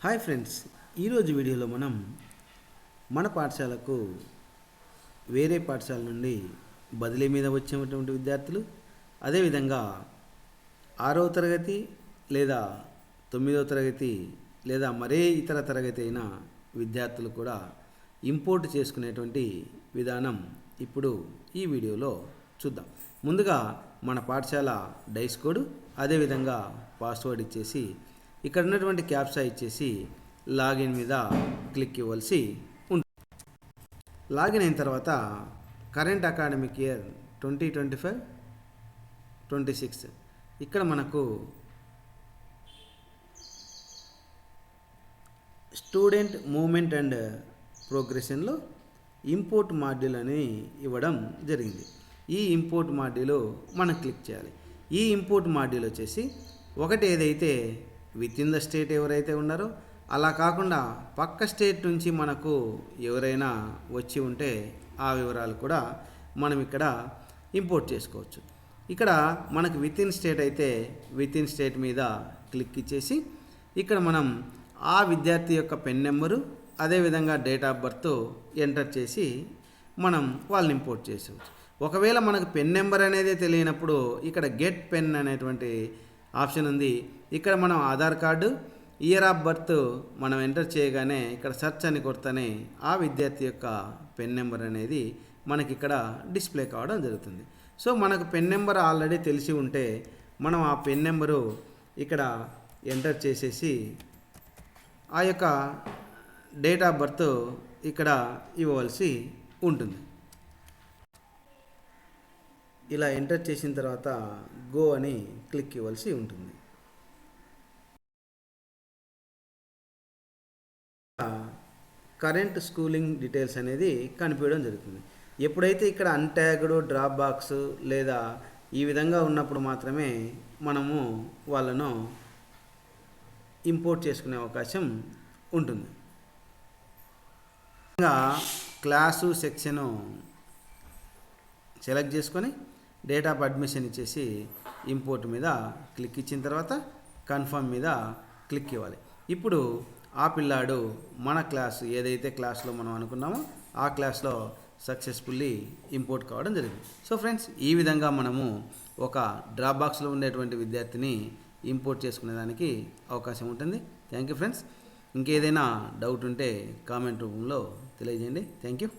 Hi friends, ఈరోజు వీడియోలో మనం మన పాఠశాలకు వేరే పాఠశాల నుండి బదిలీ మీద వచ్చేటువంటి విద్యార్థులు, అదేవిధంగా 6వ తరగతి లేదా 9వ తరగతి లేదా మరే ఇతర తరగతి అయిన విద్యార్థులు కూడా ఇంపోర్ట్ చేసుకునేటువంటి విధానం ఇప్పుడు ఈ వీడియోలో చూద్దాం. ముందుగా మన పాఠశాల డైస్ కోడ్, అదేవిధంగా పాస్వర్డ్ ఇచ్చేసి ఇక్కడ ఉన్నటువంటి క్యాప్చా ఇచ్చేసి లాగిన్ మీద క్లిక్ ఇవ్వాల్సి ఉంటుంది. లాగిన్ అయిన తర్వాత కరెంట్ అకాడమిక్ ఇయర్ 2025-26 ఇక్కడ మనకు స్టూడెంట్ మూవ్మెంట్ అండ్ ప్రోగ్రెషన్లో ఇంపోర్ట్ మాడ్యూల్ అని ఇవ్వడం జరిగింది. ఈ ఇంపోర్ట్ మాడ్యూల్ మనం క్లిక్ చేయాలి. ఈ ఇంపోర్ట్ మాడ్యూల్ వచ్చేసి ఒకటి ఏదైతే విత్ ఇన్ ద స్టేట్ ఎవరైతే ఉన్నారో అలా కాకుండా పక్క స్టేట్ నుంచి మనకు ఎవరైనా వచ్చి ఉంటే ఆ వివరాలు కూడా మనం ఇక్కడ ఇంపోర్ట్ చేసుకోవచ్చు. ఇక్కడ మనకు విత్ ఇన్ స్టేట్ అయితే విత్ ఇన్ స్టేట్ మీద క్లిక్ ఇచ్చేసి ఇక్కడ మనం ఆ విద్యార్థి యొక్క పెన్ నెంబరు, అదేవిధంగా డేట్ ఆఫ్ బర్త్ ఎంటర్ చేసి మనం వాళ్ళని ఇంపోర్ట్ చేసుకోవచ్చు. ఒకవేళ మనకు పెన్ నెంబర్ అనేది తెలియనప్పుడు ఇక్కడ గెట్ పెన్ అనేటువంటి ఆప్షన్ ఉంది. ఇక్కడ మనం Aadhaar card, year of birth మనం ఎంటర్ చేయగానే ఇక్కడ సెర్చ్ అని కొడతానే ఆ విద్యార్థి యొక్క పెన్ నెంబర్ అనేది మనకి ఇక్కడ డిస్ప్లే కావడం జరుగుతుంది. సో మనకు పెన్ నెంబర్ ఆల్రెడీ తెలిసి ఉంటే మనం ఆ పెన్ నెంబరు ఇక్కడ ఎంటర్ చేసేసి ఆ యొక్క డేట్ ఆఫ్ బర్త్ ఇక్కడ ఇవ్వవలసి ఉంటుంది. ఇలా ఎంటర్ చేసిన తర్వాత గో అని క్లిక్ ఇవ్వాల్సి ఉంటుంది. కరెంట్ స్కూలింగ్ డీటెయిల్స్ అనేది కనిపించడం జరుగుతుంది. ఎప్పుడైతే ఇక్కడ అన్ట్యాగ్డ్, డ్రాప్ బాక్స్ లేదా ఈ విధంగా ఉన్నప్పుడు మాత్రమే మనము వాళ్ళను ఇంపోర్ట్ చేసుకునే అవకాశం ఉంటుంది. క్లాసు సెక్షను సెలెక్ట్ చేసుకొని డేట్ ఆఫ్ అడ్మిషన్ ఇచ్చేసి ఇంపోర్ట్ మీద క్లిక్ ఇచ్చిన తర్వాత కన్ఫర్మ్ మీద క్లిక్ ఇవ్వాలి. ఇప్పుడు ఆ పిల్లాడు మన క్లాస్ ఏదైతే క్లాస్లో మనం అనుకున్నామో ఆ క్లాస్లో సక్సెస్ఫుల్లీ ఇంపోర్ట్ కావడం జరిగింది. సో ఫ్రెండ్స్, ఈ విధంగా మనము ఒక డ్రాప్ బాక్స్లో ఉండేటువంటి విద్యార్థిని ఇంపోర్ట్ చేసుకునేదానికి అవకాశం ఉంటుంది. Thank you friends. ఇంకేదైనా డౌట్ ఉంటే కామెంట్ రూపంలో తెలియజేయండి. Thank you.